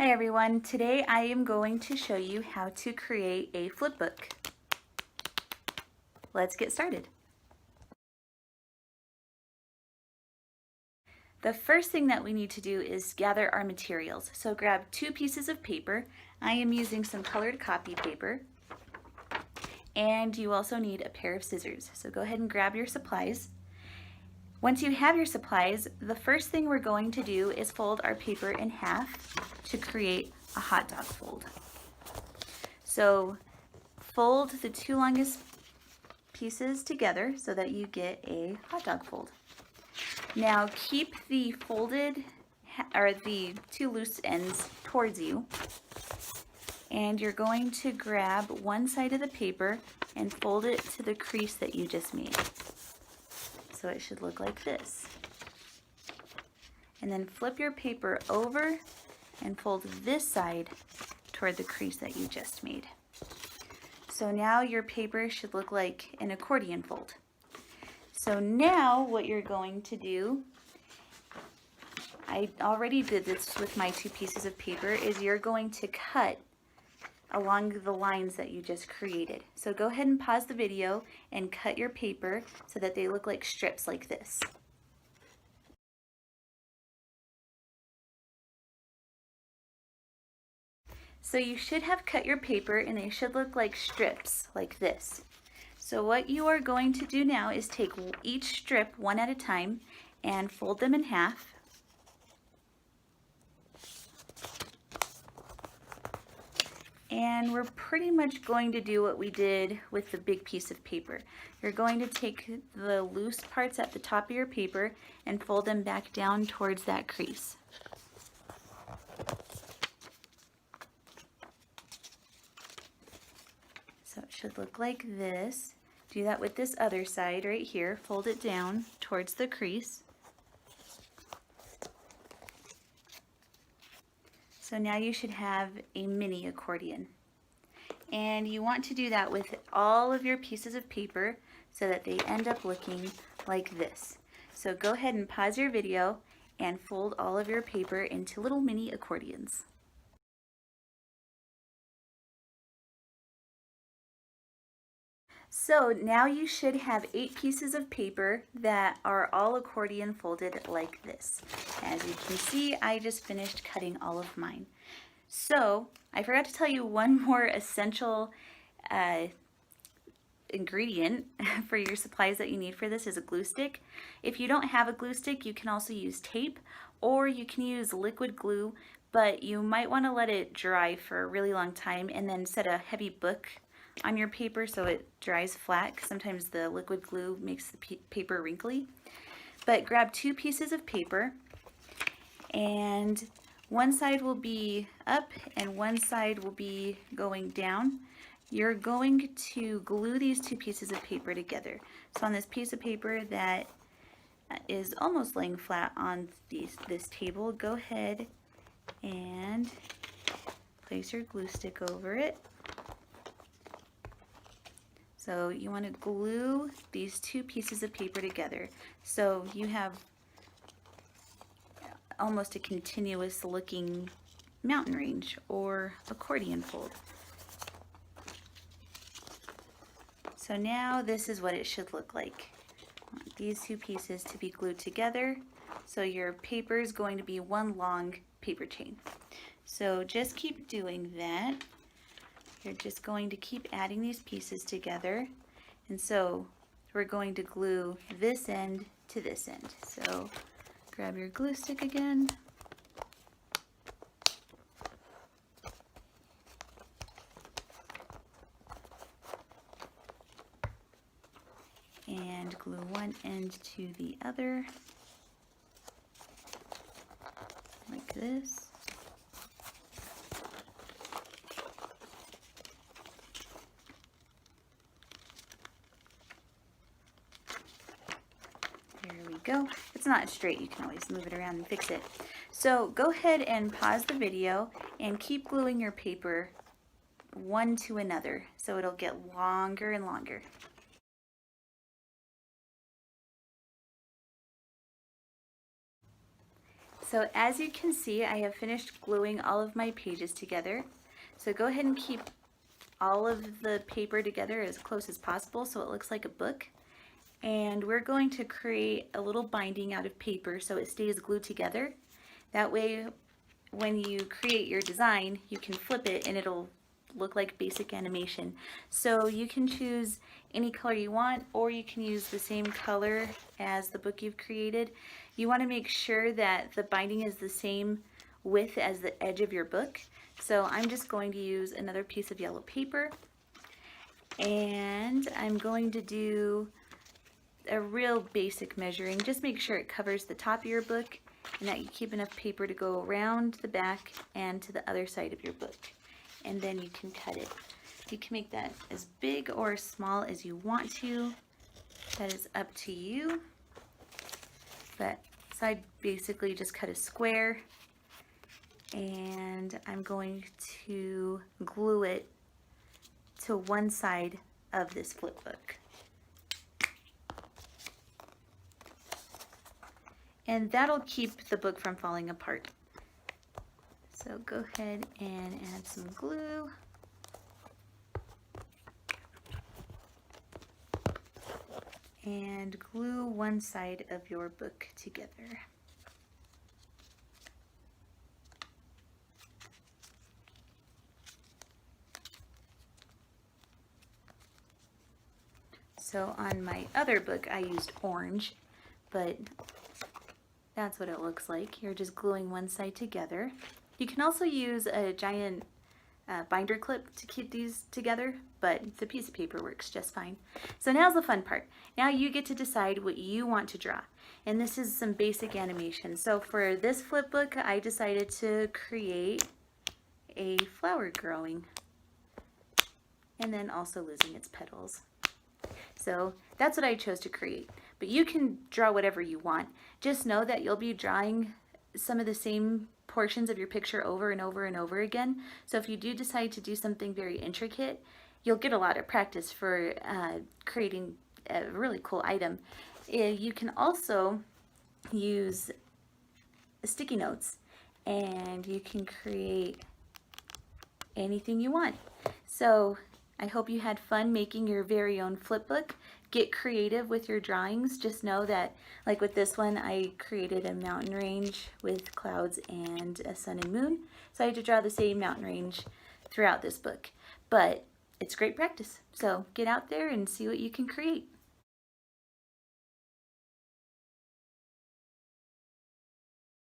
Hi everyone, today I am going to show you how to create a flipbook. Let's get started. The first thing that we need to do is gather our materials. So grab 2 pieces of paper. I am using some colored copy paper. And you also need a pair of scissors. So go ahead and grab your supplies. Once you have your supplies, the first thing we're going to do is fold our paper in half to create a hot dog fold. So fold the 2 longest pieces together so that you get a hot dog fold. Now keep the folded or the 2 loose ends towards you, and you're going to grab one side of the paper and fold it to the crease that you just made. So it should look like this. And then flip your paper over and fold this side toward the crease that you just made. So now your paper should look like an accordion fold. So now what you're going to do, I already did this with my 2 pieces of paper, is you're going to cut along the lines that you just created. So go ahead and pause the video and cut your paper so that they look like strips like this. So you should have cut your paper and they should look like strips like this. So what you are going to do now is take each strip one at a time and fold them in half. And we're pretty much going to do what we did with the big piece of paper. You're going to take the loose parts at the top of your paper and fold them back down towards that crease. So it should look like this. Do that with this other side right here. Fold it down towards the crease. So now you should have a mini accordion. And you want to do that with all of your pieces of paper so that they end up looking like this. So go ahead and pause your video and fold all of your paper into little mini accordions. So now you should have 8 pieces of paper that are all accordion folded like this. As you can see, I just finished cutting all of mine. So I forgot to tell you one more essential ingredient for your supplies that you need for this is a glue stick. If you don't have a glue stick, you can also use tape or you can use liquid glue, but you might want to let it dry for a really long time and then set a heavy book on your paper so it dries flat, because sometimes the liquid glue makes the paper wrinkly. But grab 2 pieces of paper and one side will be up and one side will be going down. You're going to glue these 2 pieces of paper together. So on this piece of paper that is almost laying flat on this table, go ahead and place your glue stick over it. So you want to glue these 2 pieces of paper together so you have almost a continuous looking mountain range or accordion fold. So now this is what it should look like. I want these 2 pieces to be glued together so your paper is going to be one long paper chain. So just keep doing that. You're just going to keep adding these pieces together, and so we're going to glue this end to this end. So grab your glue stick again, and glue one end to the other like this. Go. It's not straight, you can always move it around and fix it. So go ahead and pause the video and keep gluing your paper one to another so it'll get longer and longer. So as you can see, I have finished gluing all of my pages together. So go ahead and keep all of the paper together as close as possible so it looks like a book. And we're going to create a little binding out of paper so it stays glued together. That way, when you create your design, you can flip it and it'll look like basic animation. So you can choose any color you want, or you can use the same color as the book you've created. You want to make sure that the binding is the same width as the edge of your book. So I'm just going to use another piece of yellow paper, and I'm going to do a real basic measuring. Just make sure it covers the top of your book and that you keep enough paper to go around the back and to the other side of your book. And then you can cut it. You can make that as big or as small as you want to. That is up to you. But so I basically just cut a square, and I'm going to glue it to one side of this flip book. And that'll keep the book from falling apart. So go ahead and add some glue. And glue one side of your book together. So on my other book I used orange, but that's what it looks like. You're just gluing one side together. You can also use a giant binder clip to keep these together, but the piece of paper works just fine. So now's the fun part. Now you get to decide what you want to draw. And this is some basic animation. So for this flip book, I decided to create a flower growing and then also losing its petals. So that's what I chose to create. But you can draw whatever you want. Just know that you'll be drawing some of the same portions of your picture over and over and over again. So if you do decide to do something very intricate, you'll get a lot of practice for creating a really cool item. You can also use sticky notes, and you can create anything you want. So I hope you had fun making your very own flip book. Get creative with your drawings. Just know that, like with this one, I created a mountain range with clouds and a sun and moon. So I had to draw the same mountain range throughout this book. But it's great practice. So get out there and see what you can create.